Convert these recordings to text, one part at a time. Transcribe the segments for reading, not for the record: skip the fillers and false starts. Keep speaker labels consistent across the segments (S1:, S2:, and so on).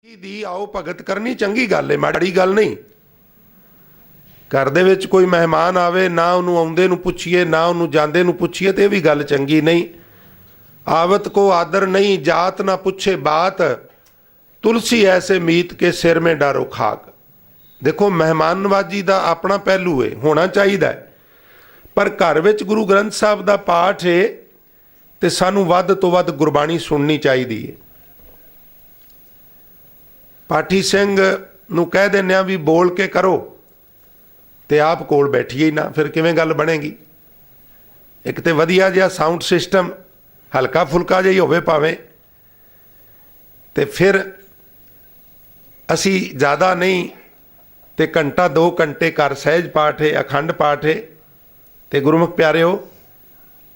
S1: ਦੀ ਆਓ ਭਗਤ ਕਰਨੀ ਚੰਗੀ ਗੱਲ ਹੈ, ਮਾੜੀ ਗੱਲ ਨਹੀਂ। ਘਰ ਦੇ ਵਿੱਚ ਕੋਈ ਮਹਿਮਾਨ ਆਵੇ, ਨਾ ਉਹਨੂੰ ਆਉਂਦੇ ਨੂੰ ਪੁੱਛੀਏ ਨਾ ਉਹਨੂੰ ਜਾਂਦੇ ਨੂੰ ਪੁੱਛੀਏ, ਤੇ ਇਹ ਵੀ ਗੱਲ ਚੰਗੀ ਨਹੀਂ। आवत को आदर नहीं, जात ना पूछे बात, तुलसी ऐसे मीत के सिर में डारो खाक। देखो मेहमान नवाजी का अपना पहलू है, होना चाहिए, पर घर विच गुरु ग्रंथ साहब का पाठ है तो सानू वध तो वध गुरबाणी सुननी चाहिए है। पाठी सिंह नूं कह देने भी बोल के करो तो आप कोल बैठिए ही ना, फिर किवें गल बनेगी। एक तो वधिया जिहा साउंड सिस्टम हल्का फुल्का जिहा ही होवे भावें, ते फिर असी ज़्यादा नहीं तो घंटा 2 घंटे कर सहज पाठ है, अखंड पाठ है, तो गुरमुख प्यारिओ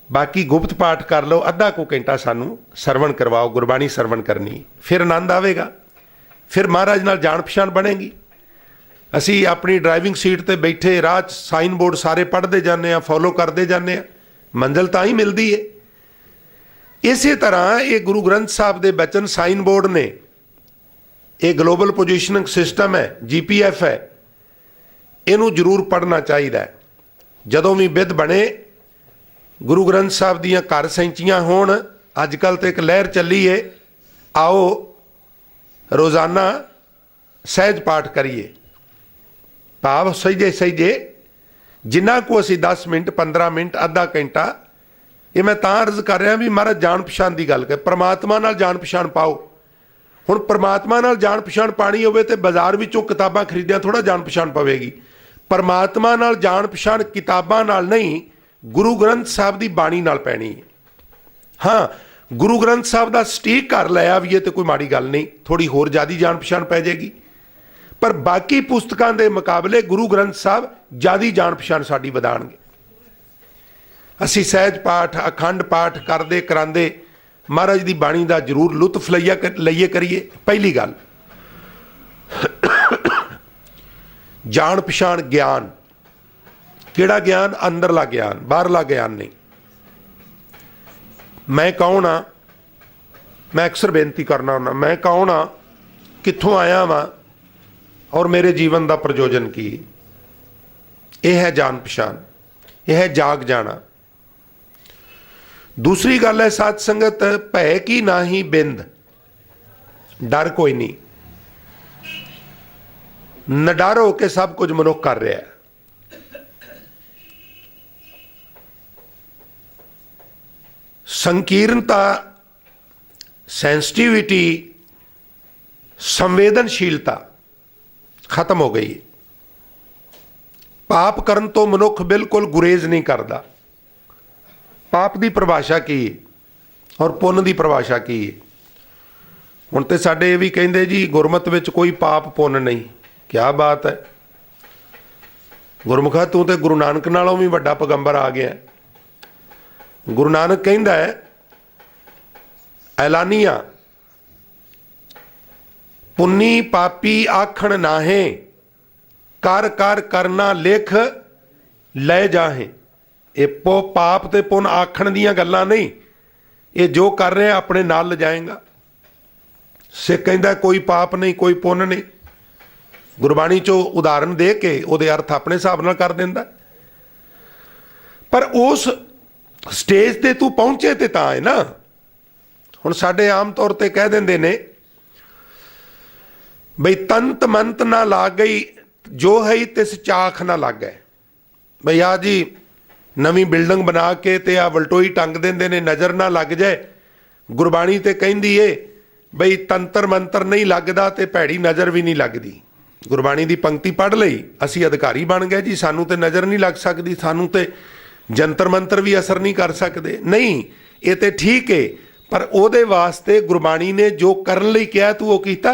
S1: बाकी गुप्त पाठ कर लो, अद्धा को घंटा सानू सरवण करवाओ, गुरबाणी सरवण करनी, फिर आनंद आवेगा, फिर महाराज नाल जान पछाण बनेगी। असी अपनी ड्राइविंग सीट ते बैठे राह साइन बोर्ड सारे पढ़ते जाने, फॉलो करते जाने, मंजिल तां ही मिलती है। इस तरह ये गुरु ग्रंथ साहब के बचन साइन बोर्ड ने, ये ग्लोबल पोजिशनिंग सिस्टम है, GPF है, इनू जरूर पढ़ना चाहिए। जदों भी बिध बने गुरु ग्रंथ साहब दियां घर सैंचियां होण, अजकल तो एक लहर चली है, आओ रोज़ाना सहज पाठ करिए, भाव सहीजे सहीजे जिन्ना को असी 10 मिनट 15 मिनट अद्धा घंटा, ये मैं तां अर्ज कर रहा भी महाराज जान पछाण की गल कर, परमात्मा नाल जान पछाण पाओ। हुण परमात्मा नाल जान पछाण पानी होवे ते बाजार विचों किताबां खरीदियां थोड़ा जान पछाण पवेगी। परमात्मा नाल जान पछाण किताबां नाल नहीं, गुरु ग्रंथ साहब की बाणी नाल पैनी है। हाँ, गुरु ग्रंथ साहब का सटीक घर लै आवीए तो कोई माड़ी गल नहीं, थोड़ी होर ज़्यादा जान पछाण पै जाएगी, पर बाकी पुस्तकां दे मुकाबले गुरु ग्रंथ साहब ज़्यादा जान पछाण साडी वधाणगे। असी सहज पाठ अखंड पाठ करते करांदे महाराज की बाणी का जरूर लुत्फ लईए करिए। पहली गल जान पछाण ज्ञान, किहड़ा ज्ञान? अंदरला ज्ञान, बाहरला ज्ञान नहीं। मैं कौन हाँ, मैं अक्सर बेनती करना हुन्ना, मैं कौन हाँ, कित्थों आया वां और मेरे जीवन का प्रयोजन की, यह है जान पछाण, यह है जाग जाना। दूसरी गल है साध संगत, भय की ना ही बिंद, डर कोई नहीं, नडर होके सब कुछ मनुख कर रहा है। संकीर्णता, सेंसिटिविटी, संवेदनशीलता खत्म हो गई। पाप करन तो मनुख बिल्कुल गुरेज नहीं करता। पाप की परिभाषा की और पुण्य की परिभाषा की। हुण ते साडे ये भी कहिंदे जी गुरमत विच कोई पाप पुण्य नहीं। क्या बात है, गुरमुखा तू तो गुरु नानक नालों भी वड्डा पैगंबर आ गया। गुरु नानक कहिंदा है ऐलानिया, पुन्नी पापी आखण नाहे, कर कर करना लिख ले जाहे। ये पाप ते पुन आखण दियां गल्लां नहीं, ये जो कर रहे हैं अपने नाल ले जाएगा। सिख कहंदा कोई पाप नहीं कोई पुण्य नहीं, गुरबाणी चो उदाहरण दे के उहदे अर्थ अपने हिसाब नाल कर दिंदा। पर उस स्टेज ते तू पहुंचे ते तां है ना। हुण साडे आम तौर ते कह दिंदे ने बई तंत मंत ना लाग गई, जो है तिस चाख ना लागै। बई आ जी नवीं बिल्डिंग बना के ते आ वलटोई टंग देंदे ने, नज़र ना लग जाए। गुरबाणी ते कहिंदी है बई तंत्र मंत्र नहीं लगदा ते भैड़ी नज़र भी नहीं लगदी। गुरबाणी की पंक्ति पढ़ लई, असी अधिकारी बन गए जी, सानू ते नज़र नहीं लग सकती, सानू ते जंतर मंत्र भी असर नहीं कर सकते। नहीं, ये तो ठीक है, पर उहदे वास्ते गुरबाणी ने जो करन लई कहा तू वो कीता।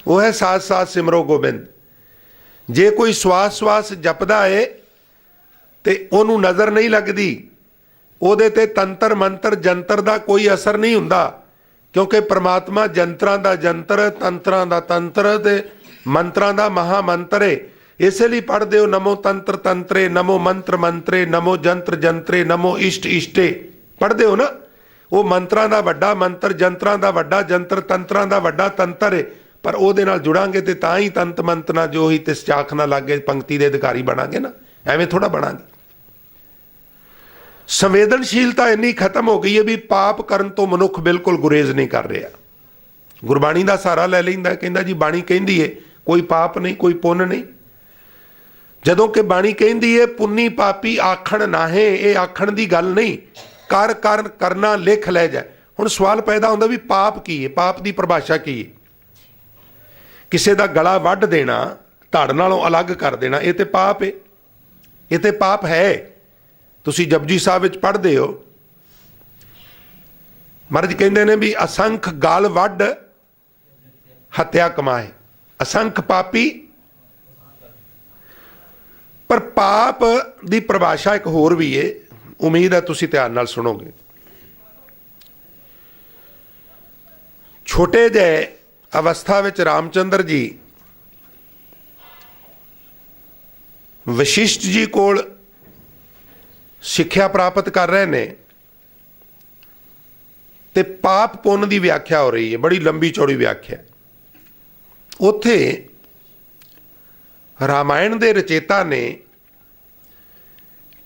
S1: वो है साथ साथ सिमरो गोबिंद। जे कोई श्वास श्वास जपदा है तो उन्होंने नज़र नहीं लगती, ਉਹਦੇ ਤੇ तंत्र मंत्र जंतर का कोई असर नहीं हुंदा, क्योंकि परमात्मा जंतरां दा जंतर, तंत्रां दा तंत्र ते मंत्रां दा महामंत्र है। इसलिए पढ़ते हो नमो तंत्र तंत्रे, नमो मंत्र मंत्रे, नमो जंत्र जंत्रे, नमो इष्ट इष्टे, पढ़ते हो ना। ਉਹ ਮੰਤਰਾਂ ਦਾ ਵੱਡਾ ਮੰਤਰ, ਜੰਤਰਾਂ ਦਾ ਵੱਡਾ ਜੰਤਰ, ਤੰਤਰਾਂ ਦਾ ਵੱਡਾ ਤੰਤਰ ਹੈ, ਪਰ ਉਹਦੇ ਨਾਲ ਜੁੜਾਂਗੇ ਤੇ ਤਾਂ ਹੀ ਤੰਤ ਮੰਤ ਨਾ ਜੋ ਹੀ ਤਿਸ ਚਾਖ ਨਾ ਲਾਗੇ ਪੰਕਤੀ ਦੇ ਅਧਿਕਾਰੀ ਬਣਾਂਗੇ ਨਾ, ਐਵੇਂ ਥੋੜਾ ਬਣਾਂਗੇ। ਸੰਵੇਦਨਸ਼ੀਲਤਾ ਇੰਨੀ ਖਤਮ ਹੋ ਗਈ ਹੈ ਵੀ ਪਾਪ ਕਰਨ ਤੋਂ ਮਨੁੱਖ ਬਿਲਕੁਲ ਗੁਰੇਜ਼ ਨਹੀਂ ਕਰ ਰਿਹਾ। ਗੁਰਬਾਣੀ ਦਾ ਸਹਾਰਾ ਲੈ ਲੈਂਦਾ, ਕਹਿੰਦਾ ਜੀ ਬਾਣੀ ਕਹਿੰਦੀ ਹੈ ਕੋਈ ਪਾਪ ਨਹੀਂ ਕੋਈ ਪੁੰਨ ਨਹੀਂ, ਜਦੋਂ ਕਿ ਬਾਣੀ ਕਹਿੰਦੀ ਹੈ ਪੁੰਨੀ ਪਾਪੀ ਆਖਣ ਨਾਹੇ, ਇਹ ਆਖਣ ਦੀ ਗੱਲ ਨਹੀਂ, ਕਰ ਕਰ ਕਰਨਾ ਲਿਖ ਲੈ ਜਾ। ਹੁਣ ਸਵਾਲ ਪੈਦਾ ਹੁੰਦਾ ਵੀ ਪਾਪ ਕੀ ਹੈ, ਪਾਪ ਦੀ ਪਰਿਭਾਸ਼ਾ ਕੀ ਹੈ? ਕਿਸੇ ਦਾ ਗਲਾ ਵੱਢ ਦੇਣਾ, ਧੜ ਨਾਲੋਂ ਅਲੱਗ ਕਰ ਦੇਣਾ, ਇਹ ਤੇ ਪਾਪ ਹੈ, ਇਹ ਤੇ ਪਾਪ ਹੈ। ਤੁਸੀਂ ਜਪਜੀ ਸਾਹਿਬ ਵਿੱਚ ਪੜ੍ਹਦੇ ਹੋ, ਮਹਾਰਾਜ ਕਹਿੰਦੇ ਨੇ ਵੀ ਅਸੰਖ ਗਲ ਵੱਢ ਹੱਤਿਆ ਕਮਾਏ, ਅਸੰਖ ਪਾਪੀ। ਪਰ ਪਾਪ ਦੀ ਪਰਿਭਾਸ਼ਾ ਇੱਕ ਹੋਰ ਵੀ ਹੈ, ਉਮੀਦ ਹੈ ਤੁਸੀਂ ਧਿਆਨ ਨਾਲ ਸੁਣੋਗੇ। ਛੋਟੇ ਜਿਹੇ ਅਵਸਥਾ ਵਿੱਚ ਰਾਮਚੰਦਰ ਜੀ ਵਸ਼ਿਸ਼ਟ ਜੀ ਕੋਲ ਸਿੱਖਿਆ ਪ੍ਰਾਪਤ ਕਰ ਰਹੇ ਨੇ ਤੇ ਪਾਪ ਪੁੰਨ ਦੀ ਵਿਆਖਿਆ ਹੋ ਰਹੀ ਹੈ, ਬੜੀ ਲੰਬੀ ਚੌੜੀ ਵਿਆਖਿਆ। ਉੱਥੇ ਰਾਮਾਇਣ ਦੇ ਰਚੇਤਾ ਨੇ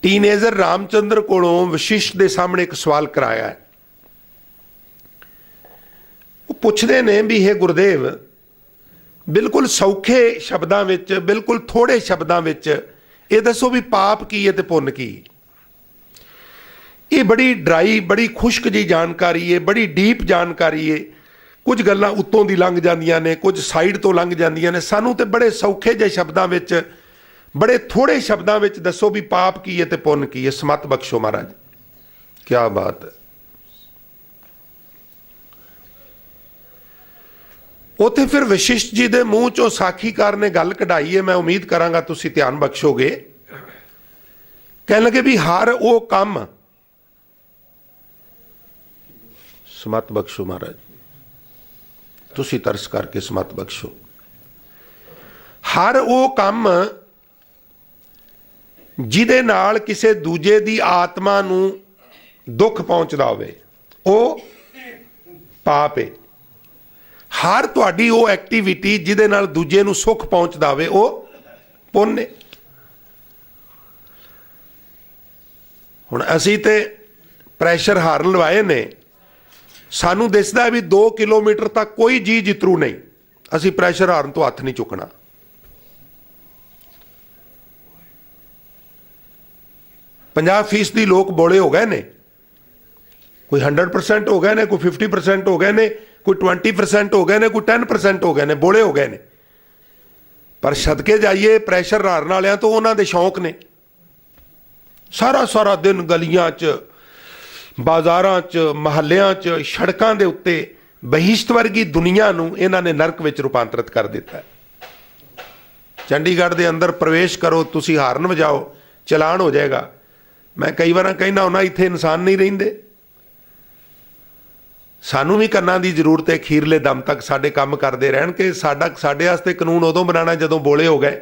S1: ਟੀਨੇਜਰ ਰਾਮਚੰਦਰ ਕੋਲੋਂ ਵਸ਼ਿਸ਼ਟ ਦੇ ਸਾਹਮਣੇ ਇੱਕ ਸਵਾਲ ਕਰਾਇਆ ਹੈ। ਉਹ ਪੁੱਛਦੇ ਨੇ ਵੀ ਇਹ ਗੁਰਦੇਵ, ਬਿਲਕੁਲ ਸੌਖੇ ਸ਼ਬਦਾਂ ਵਿੱਚ, ਬਿਲਕੁਲ ਥੋੜੇ ਸ਼ਬਦਾਂ ਵਿੱਚ ਇਹ ਦੱਸੋ ਵੀ ਪਾਪ ਕੀ ਹੈ ਤੇ ਪੁੰਨ ਕੀ। ਇਹ ਬੜੀ ਡਰਾਈ, ਬੜੀ ਖੁਸ਼ਕ ਜਿਹੀ ਜਾਣਕਾਰੀ ਹੈ, ਬੜੀ ਡੀਪ ਜਾਣਕਾਰੀ ਹੈ। ਕੁਝ ਗੱਲਾਂ ਉੱਤੋਂ ਦੀ ਲੰਘ ਜਾਂਦੀਆਂ ਨੇ, ਕੁਝ ਸਾਈਡ ਤੋਂ ਲੰਘ ਜਾਂਦੀਆਂ ਨੇ। ਸਾਨੂੰ ਤੇ ਬੜੇ ਸੌਖੇ ਜਿਹੇ ਸ਼ਬਦਾਂ ਵਿੱਚ, ਬੜੇ ਥੋੜੇ ਸ਼ਬਦਾਂ ਵਿੱਚ ਦੱਸੋ ਵੀ ਪਾਪ ਕੀ ਹੈ ਤੇ ਪੁੰਨ ਕੀ ਹੈ। ਸਮਤ ਬਖਸ਼ੋ ਮਹਾਰਾਜ, ਕੀ ਬਾਤ ਹੈ। ਉੱਥੇ ਫਿਰ ਵਸ਼ਿਸ਼ਟ ਜੀ ਦੇ ਮੂੰਹ ਚੋਂ ਸਾਖੀਕਾਰ ਨੇ ਗੱਲ ਕਢਾਈ ਹੈ, ਮੈਂ ਉਮੀਦ ਕਰਾਂਗਾ ਤੁਸੀਂ ਧਿਆਨ ਬਖਸ਼ੋਗੇ। ਕਹਿਣ ਲੱਗੇ ਵੀ ਹਰ ਉਹ ਕੰਮ, ਸਮਤ ਬਖਸ਼ੋ ਮਹਾਰਾਜ, ਤੁਸੀਂ ਤਰਸ ਕਰਕੇ ਸਮਤ ਬਖਸ਼ੋ। ਹਰ ਉਹ ਕੰਮ ਜਿਹਦੇ ਨਾਲ ਕਿਸੇ ਦੂਜੇ ਦੀ ਆਤਮਾ ਨੂੰ ਦੁੱਖ ਪਹੁੰਚਦਾ ਹੋਵੇ, ਉਹ ਪਾਪ ਹੈ। ਹਰ ਤੁਹਾਡੀ ਉਹ ਐਕਟੀਵਿਟੀ ਜਿਹਦੇ ਨਾਲ ਦੂਜੇ ਨੂੰ ਸੁੱਖ ਪਹੁੰਚਦਾ ਹੋਵੇ, ਉਹ ਪੁੰਨ ਹੈ। ਹੁਣ ਅਸੀਂ ਤੇ ਪ੍ਰੈਸ਼ਰ ਹਾਰਨ ਲਵਾਏ ਨੇ, ਸਾਨੂੰ ਦਿਸਦਾ ਵੀ 2 ਕਿਲੋਮੀਟਰ ਤੱਕ ਕੋਈ ਜੀ ਜਿਤਰੂ ਨਹੀਂ, ਅਸੀਂ ਪ੍ਰੈਸ਼ਰ ਹਾਰਨ ਤੋਂ ਹੱਥ ਨਹੀਂ ਚੁੱਕਣਾ। 50% ਲੋਕ ਬੋਲੇ ਹੋ ਗਏ ਨੇ, ਕੋਈ 100% ਹੋ ਗਏ ਨੇ, ਕੋਈ 50% ਹੋ ਗਏ ਨੇ, ਕੋਈ 20% ਹੋ ਗਏ ਨੇ, ਕੋਈ 10% ਹੋ ਗਏ ਨੇ, ਬੋਲੇ ਹੋ ਗਏ ਨੇ। ਪਰ ਸਦਕੇ ਜਾਈਏ ਪ੍ਰੈਸ਼ਰ ਹਾਰਨ ਵਾਲਿਆਂ ਤੋਂ, ਉਹਨਾਂ ਦੇ ਸ਼ੌਂਕ ਨੇ। ਸਾਰਾ ਦਿਨ ਗਲੀਆਂ 'ਚ, ਬਾਜ਼ਾਰਾਂ 'ਚ, ਮਹੱਲਿਆਂ 'ਚ, ਸੜਕਾਂ ਦੇ ਉੱਤੇ ਬਹਿਸ਼ਤ ਵਰਗੀ ਦੁਨੀਆ ਨੂੰ ਇਹਨਾਂ ਨੇ ਨਰਕ ਵਿੱਚ ਰੂਪਾਂਤਰਿਤ ਕਰ ਦਿੱਤਾ। ਚੰਡੀਗੜ੍ਹ ਦੇ ਅੰਦਰ ਪ੍ਰਵੇਸ਼ ਕਰੋ, ਤੁਸੀਂ ਹਾਰਨ ਵਜਾਓ, ਚਲਾਨ ਹੋ ਜਾਏਗਾ। ਮੈਂ ਕਈ ਵਾਰ ਕਹਿੰਦਾ ਉਹਨਾਂ ਇੱਥੇ ਇਨਸਾਨ ਨਹੀਂ ਰਹਿੰਦੇ। ਸਾਨੂੰ ਵੀ ਕੰਨਾਂ ਦੀ ਜ਼ਰੂਰਤ ਹੈ, ਅਖੀਰਲੇ ਦਮ ਤੱਕ ਸਾਡੇ ਕੰਮ ਕਰਦੇ ਰਹਿਣ ਕਿ ਸਾਡੇ ਵਾਸਤੇ ਕਾਨੂੰਨ ਉਦੋਂ ਬਣਾਉਣਾ ਜਦੋਂ ਬੋਲੇ ਹੋ ਗਏ।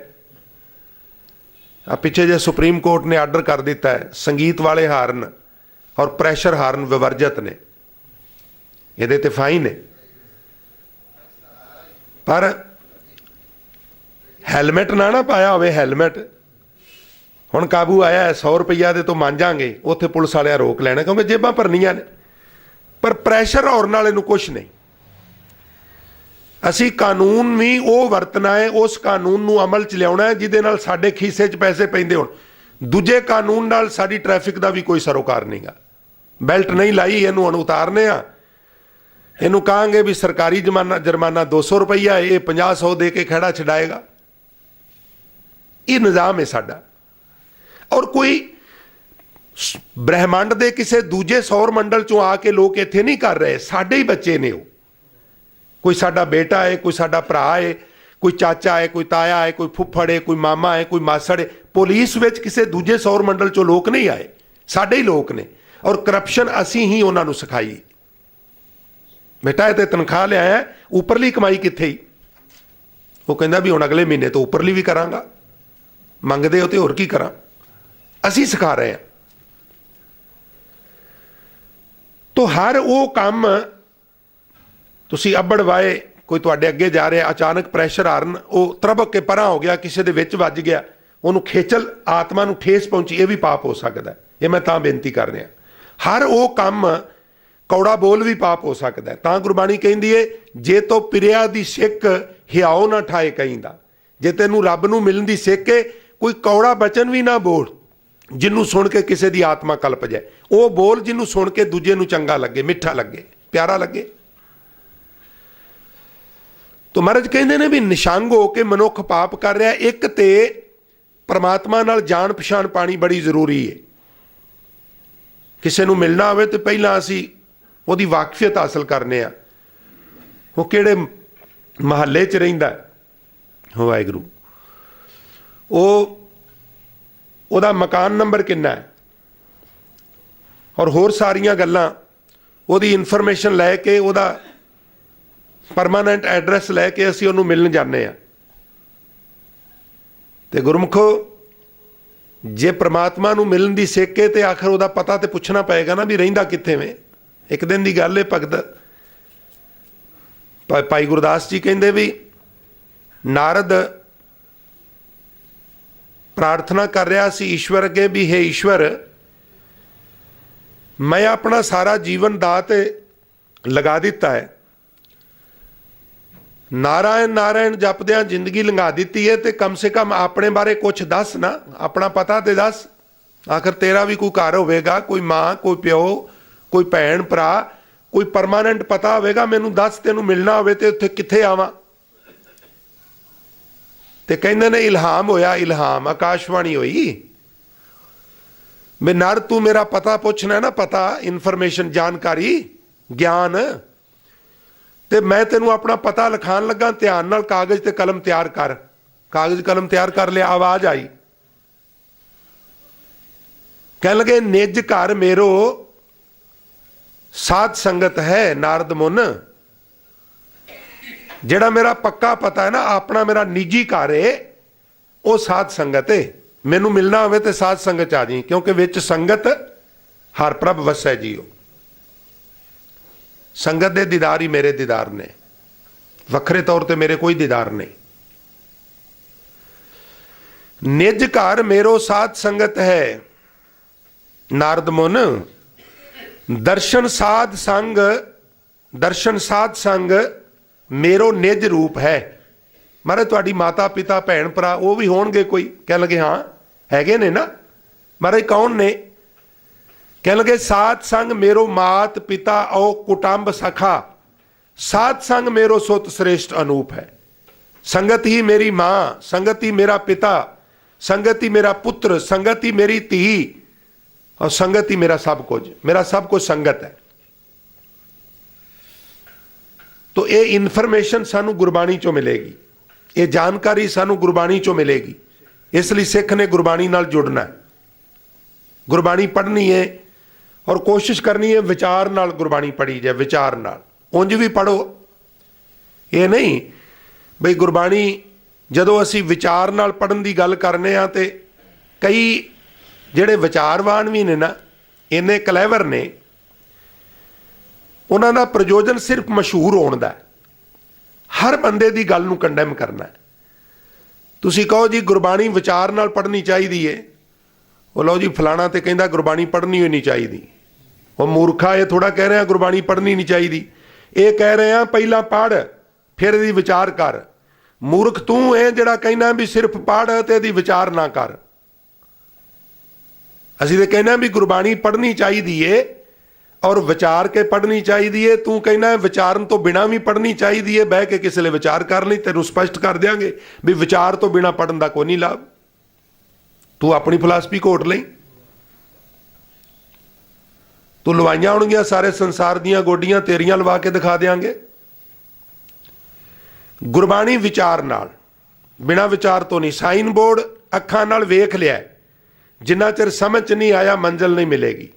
S1: ਆ ਪਿੱਛੇ ਜੇ ਸੁਪਰੀਮ ਕੋਰਟ ਨੇ ਆਰਡਰ ਕਰ ਦਿੱਤਾ ਹੈ ਸੰਗੀਤ ਵਾਲੇ ਹਾਰਨ ਔਰ ਪ੍ਰੈਸ਼ਰ ਹਾਰਨ ਵਿਵਰਜਿਤ ਨੇ, ਇਹਦੇ ਤੇ ਫਾਈਨ ਹੈ। ਪਰ ਹੈਲਮਟ ਨਾ ਪਾਇਆ ਹੋਵੇ, ਹੈਲਮਟ ਹੁਣ ਕਾਬੂ ਆਇਆ 100 ਰੁਪਈਆ ਦੇ ਤੋਂ ਮੰਜਾਂਗੇ, ਉੱਥੇ ਪੁਲਿਸ ਵਾਲਿਆਂ ਰੋਕ ਲੈਣਾ ਕਿਉਂਕਿ ਜੇਬਾਂ ਭਰਨੀਆਂ ਨੇ। ਪਰ ਪ੍ਰੈਸ਼ਰ ਹਾਰਨ ਵਾਲੇ ਨੂੰ ਕੁਛ ਨਹੀਂ। ਅਸੀਂ ਕਾਨੂੰਨ ਵੀ ਉਹ ਵਰਤਣਾ ਹੈ, ਉਸ ਕਾਨੂੰਨ ਨੂੰ ਅਮਲ 'ਚ ਲਿਆਉਣਾ ਹੈ ਜਿਹਦੇ ਨਾਲ ਸਾਡੇ ਖੀਸੇ 'ਚ ਪੈਸੇ ਪੈਂਦੇ ਹੋਣ। ਦੂਜੇ ਕਾਨੂੰਨ ਨਾਲ ਸਾਡੀ ਟ੍ਰੈਫਿਕ ਦਾ ਵੀ ਕੋਈ ਸਰੋਕਾਰ ਨਹੀਂਗਾ। ਬੈਲਟ ਨਹੀਂ ਲਾਈ, ਇਹਨੂੰ ਹੁਣ ਉਤਾਰਨੇ ਆ, ਇਹਨੂੰ ਕਹਾਂਗੇ ਵੀ ਸਰਕਾਰੀ ਜੁਰਮਾਨਾ 200 ਰੁਪਈਆ, ਇਹ 50-100 ਦੇ ਕੇ ਖਹਿੜਾ ਛਡਾਏਗਾ। ਇਹ ਨਿਜ਼ਾਮ ਹੈ ਸਾਡਾ। ਔਰ ਕੋਈ ਬ੍ਰਹਿਮੰਡ ਦੇ ਕਿਸੇ ਦੂਜੇ ਸੌਰ ਮੰਡਲ 'ਚੋਂ ਆ ਕੇ ਲੋਕ ਇੱਥੇ ਨਹੀਂ ਕਰ ਰਹੇ, ਸਾਡੇ ਹੀ ਬੱਚੇ ਨੇ ਉਹ। ਕੋਈ ਸਾਡਾ ਬੇਟਾ ਹੈ, ਕੋਈ ਸਾਡਾ ਭਰਾ ਹੈ, ਕੋਈ ਚਾਚਾ ਹੈ, ਕੋਈ ਤਾਇਆ ਹੈ, ਕੋਈ ਫੁੱਫੜ ਹੈ, ਕੋਈ ਮਾਮਾ ਹੈ, ਕੋਈ ਮਾਸੜ ਹੈ। ਪੁਲਿਸ ਵਿੱਚ ਕਿਸੇ ਦੂਜੇ ਸੌਰ ਮੰਡਲ 'ਚੋਂ ਲੋਕ ਨਹੀਂ ਆਏ, ਸਾਡੇ ਹੀ ਲੋਕ ਨੇ। ਔਰ ਕਰਪਸ਼ਨ ਅਸੀਂ ਹੀ ਉਹਨਾਂ ਨੂੰ ਸਿਖਾਈ। ਬੇਟਾ ਇਹ ਤੇ ਤਨਖਾਹ ਲਿਆਇਆ, ਉੱਪਰਲੀ ਕਮਾਈ ਕਿੱਥੇ ਹੀ? ਉਹ ਕਹਿੰਦਾ ਵੀ ਹੁਣ ਅਗਲੇ ਮਹੀਨੇ ਤੋਂ ਉੱਪਰਲੀ ਵੀ ਕਰਾਂਗਾ। ਮੰਗਦੇ ਹੋ ਤੇ ਹੋਰ ਕੀ ਕਰਾਂ? ਅਸੀਂ ਸਿਖਾ ਰਹੇ ਹਾਂ। तो हर वो काम ਤੁਸੀਂ ਅੱਬੜ ਵਾਏ, ਕੋਈ ਤੁਹਾਡੇ ਅੱਗੇ ਜਾ ਰਿਹਾ, ਅਚਾਨਕ ਪ੍ਰੈਸ਼ਰ ਹਾਰਨ ਉਹ ਤਰਬਕ ਕੇ ਪਰਾਂ ਹੋ ਗਿਆ, ਕਿਸੇ ਦੇ ਵਿੱਚ ਵੱਜ ਗਿਆ, ਉਹਨੂੰ ਖੇਚਲ ਆਤਮਾ ਨੂੰ ਠੇਸ ਪਹੁੰਚੀ, ਇਹ ਵੀ ਪਾਪ ਹੋ ਸਕਦਾ। ਇਹ ਮੈਂ ਤਾਂ ਬੇਨਤੀ ਕਰ ਰਿਹਾ। ਹਰ ਉਹ ਕੰਮ ਕੌੜਾ ਬੋਲ ਵੀ ਪਾਪ ਹੋ ਸਕਦਾ। ਤਾਂ ਗੁਰਬਾਣੀ ਕਹਿੰਦੀ ਏ, ਜੇ ਤੋਂ ਪਿਰਿਆ ਦੀ ਸਿੱਕ ਹਿਆਓ ਨਾ ਠਾਏ ਕਹਿੰਦਾ। ਜੇ ਤੈਨੂੰ ਰੱਬ ਨੂੰ ਮਿਲਣ ਦੀ ਸਿੱਕ ਏ, ਕੋਈ ਕੌੜਾ ਬਚਨ ਵੀ ਨਾ ਬੋਲ ਜਿਹਨੂੰ ਸੁਣ ਕੇ ਕਿਸੇ ਦੀ ਆਤਮਾ ਕਲਪ ਜਾਏ। ਉਹ ਬੋਲ ਜਿਹਨੂੰ ਸੁਣ ਕੇ ਦੂਜੇ ਨੂੰ ਚੰਗਾ ਲੱਗੇ, ਮਿੱਠਾ ਲੱਗੇ, ਪਿਆਰਾ ਲੱਗੇ। ਤੋ ਮਹਾਰਾਜ ਕਹਿੰਦੇ ਨੇ ਵੀ ਨਿਸ਼ੰਗ ਹੋ ਕੇ ਮਨੁੱਖ ਪਾਪ ਕਰ ਰਿਹਾ। ਇੱਕ ਤੇ ਪਰਮਾਤਮਾ ਨਾਲ ਜਾਣ ਪਛਾਣ ਪਾਣੀ ਬੜੀ ਜ਼ਰੂਰੀ ਹੈ। ਕਿਸੇ ਨੂੰ ਮਿਲਣਾ ਹੋਵੇ ਤੇ ਪਹਿਲਾਂ ਅਸੀਂ ਉਹਦੀ ਵਾਕਫੀਅਤ ਹਾਸਲ ਕਰਨੇ ਆ। ਉਹ ਕਿਹੜੇ ਮਹੱਲੇ 'ਚ ਰਹਿੰਦਾ, ਵਾਹਿਗੁਰੂ, ਉਹਦਾ ਮਕਾਨ ਨੰਬਰ ਕਿੰਨਾ ਹੈ, ਔਰ ਹੋਰ ਸਾਰੀਆਂ ਗੱਲਾਂ, ਉਹਦੀ ਇਨਫੋਰਮੇਸ਼ਨ ਲੈ ਕੇ, ਉਹਦਾ ਪਰਮਾਨੈਂਟ ਐਡਰੈਸ ਲੈ ਕੇ ਅਸੀਂ ਉਹਨੂੰ ਮਿਲਣ ਜਾਂਦੇ ਹਾਂ। ਤੇ ਗੁਰਮੁਖੋ, ਜੇ ਪ੍ਰਮਾਤਮਾ ਨੂੰ ਮਿਲਣ ਦੀ ਸਿੱਖ ਹੈ ਤੇ ਆਖਰ ਉਹਦਾ ਪਤਾ ਤੇ ਪੁੱਛਣਾ ਪਏਗਾ ਨਾ ਵੀ ਰਹਿੰਦਾ ਕਿੱਥੇ ਵੇ। ਇੱਕ ਦਿਨ ਦੀ ਗੱਲ ਹੈ, ਭਗਤ ਭਾਈ ਗੁਰਦਾਸ ਜੀ ਕਹਿੰਦੇ ਵੀ ਨਾਰਦ ਪ੍ਰਾਰਥਨਾ ਕਰ ਰਿਹਾ ਸੀ ਈਸ਼ਵਰ ਅੱਗੇ ਵੀ ਹੇ ਈਸ਼ਵਰ, ਮੈਂ ਆਪਣਾ ਸਾਰਾ ਜੀਵਨ ਦਾਅ ਤੇ ਲਗਾ ਦਿੱਤਾ ਹੈ। ਨਾਰਾਇਣ ਨਾਰਾਇਣ ਜਪਦਿਆਂ ਜ਼ਿੰਦਗੀ ਲੰਘਾ ਦਿੱਤੀ ਹੈ, ਤੇ ਕਮ ਸੇ ਕਮ ਆਪਣੇ ਬਾਰੇ ਕੁਛ ਦੱਸ ਨਾ, ਆਪਣਾ ਪਤਾ ਤੇ ਦੱਸ। ਆਖਰ ਤੇਰਾ ਵੀ ਕੋਈ ਘਰ ਹੋਵੇਗਾ, ਕੋਈ ਮਾਂ, ਕੋਈ ਪਿਓ, ਕੋਈ ਭੈਣ ਭਰਾ, ਕੋਈ ਪਰਮਾਨੈਂਟ ਪਤਾ ਹੋਵੇਗਾ। ਮੈਨੂੰ ਦੱਸ, ਤੈਨੂੰ ਮਿਲਣਾ ਹੋਵੇ ਤੇ ਉੱਥੇ ਕਿੱਥੇ ਆਵਾਂ। ਤੇ ਕਹਿੰਦੇ ਨੇ ਇਲਹਾਮ ਹੋਇਆ, ਇਲਹਾਮ ਆਕਾਸ਼ਵਾਣੀ ਹੋਈ ਵੀ ਨਰ ਤੂੰ ਮੇਰਾ ਪਤਾ ਪੁੱਛਣਾ ਨਾ, ਪਤਾ, ਇਨਫੋਰਮੇਸ਼ਨ, ਜਾਣਕਾਰੀ, ਗਿਆਨ, ਤੇ ਮੈਂ ਤੈਨੂੰ ਆਪਣਾ ਪਤਾ ਲਿਖਾਣ ਲੱਗਾ। ਧਿਆਨ ਨਾਲ ਕਾਗਜ਼ ਤੇ ਕਲਮ ਤਿਆਰ ਕਰ। ਕਾਗਜ਼ ਕਲਮ ਤਿਆਰ ਕਰ ਲਿਆ, ਆਵਾਜ਼ ਆਈ, ਕਹਿਣ ਲੱਗੇ ਨਿਜ ਘਰ ਮੇਰੋ ਸਾਧ ਸੰਗਤ ਹੈ ਨਾਰਦ ਮੁਨ। ਜਿਹੜਾ ਮੇਰਾ ਪੱਕਾ ਪਤਾ ਹੈ ਨਾ, ਆਪਣਾ ਮੇਰਾ ਨਿੱਜੀ ਘਰ ਹੈ, ਉਹ ਸਾਧ ਸੰਗਤ ਹੈ। ਮੈਨੂੰ ਮਿਲਣਾ ਹੋਵੇ ਤੇ ਸਾਧ ਸੰਗਤ ਆ ਜੀ, ਕਿਉਂਕਿ ਵਿੱਚ ਸੰਗਤ ਹਰ ਪ੍ਰਭ ਵਸੈ ਜੀਓ। ਸੰਗਤ ਦੇ ਦੀਦਾਰ ਹੀ ਮੇਰੇ ਦੀਦਾਰ ਨੇ, ਵੱਖਰੇ ਤੌਰ ਤੇ ਮੇਰੇ ਕੋਈ ਦੀਦਾਰ ਨਹੀਂ। ਨਿਜ ਘਰ ਮੇਰੋ ਸਾਧ ਸੰਗਤ ਹੈ ਨਾਰਦ ਮੁਨ, ਦਰਸ਼ਨ ਸਾਧ ਸੰਗ, ਦਰਸ਼ਨ ਸਾਧ ਸੰਗ ਮੇਰੋ ਨਿਜ ਰੂਪ ਹੈ। ਮਹਾਰਾਜ ਤੁਹਾਡੀ ਮਾਤਾ ਪਿਤਾ ਭੈਣ ਭਰਾ ਉਹ ਵੀ ਹੋਣਗੇ ਕੋਈ? ਕਹਿਣ ਲੱਗੇ ਹਾਂ ਹੈਗੇ ਨੇ ਨਾ। ਮਹਾਰਾਜ ਕੌਣ ਨੇ? ਕਹਿਣ ਲੱਗੇ ਸਾਧ ਸੰਗ ਮੇਰੋ ਮਾਤ ਪਿਤਾ ਔ ਕੁਟੰਬ ਸਖਾ, ਸਾਧ ਸੰਗ ਮੇਰੋ ਸੁਤ श्रेष्ठ अनूप है। संगत ही मेरी माँ, संगत ही मेरा पिता, संगत ही मेरा पुत्र, संगत ही मेरी धी, और संगत ही मेरा सब कुछ। मेरा सब कुछ संगत है। तो ये इन्फॉर्मेशन सानू गुरबाणी चों मिलेगी, ये जानकारी सानू गुरबाणी चों मिलेगी। इसलिए सिख ने गुरबाणी नाल जुड़ना है, गुरबाणी पढ़नी है और कोशिश करनी है विचार नाल गुरबाणी पढ़ी जाए, विचार नाल। उंज भी पढ़ो, ये नहीं बई गुरबाणी जदों असी विचार नाल पढ़न की गल करने आ ते कई जिहड़े विचारवान भी ने ना, इन्ने कलैवर ने, उन्हां दा प्रयोजन सिर्फ मशहूर होण दा है। हर बंदे की गल नूं कंडैम करना है। तुसीं कहो जी गुरबाणी विचार नाल पढ़नी चाहिदी है, वो लो जी फलाना तो कहता गुरबाणी पढ़नी ही नहीं चाहिए। वो मूर्खा ये थोड़ा कह रहे हैं गुरबाणी पढ़नी नहीं चाहिए, ये कह रहे हैं पहला पढ़ फिर यदि विचार कर। मूर्ख तू है जिहड़ा कहना भी सिर्फ पढ़ ते यदि विचार ना कर। असीं तो कहना भी गुरबाणी पढ़नी चाहिए और विचार के पढ़नी चाहिए। तू कहना विचारन तो बिना भी पढ़नी चाहिए, बह के किसी ले विचार कर ली, तेनों स्पष्ट कर देंगे भी विचार तो बिना पढ़न का कोई नहीं लाभ। तू अपनी फिलासफी घोट लई, तू लवाइयां होणगियां सारे संसार दियां गोडियां तेरियां लवा के दिखा देंगे। गुरबाणी विचार नाल, बिना विचार तो नहीं। साइन बोर्ड अखां नाल वेख लिया, जिन्ना चिर समझ नहीं आया मंजिल नहीं मिलेगी।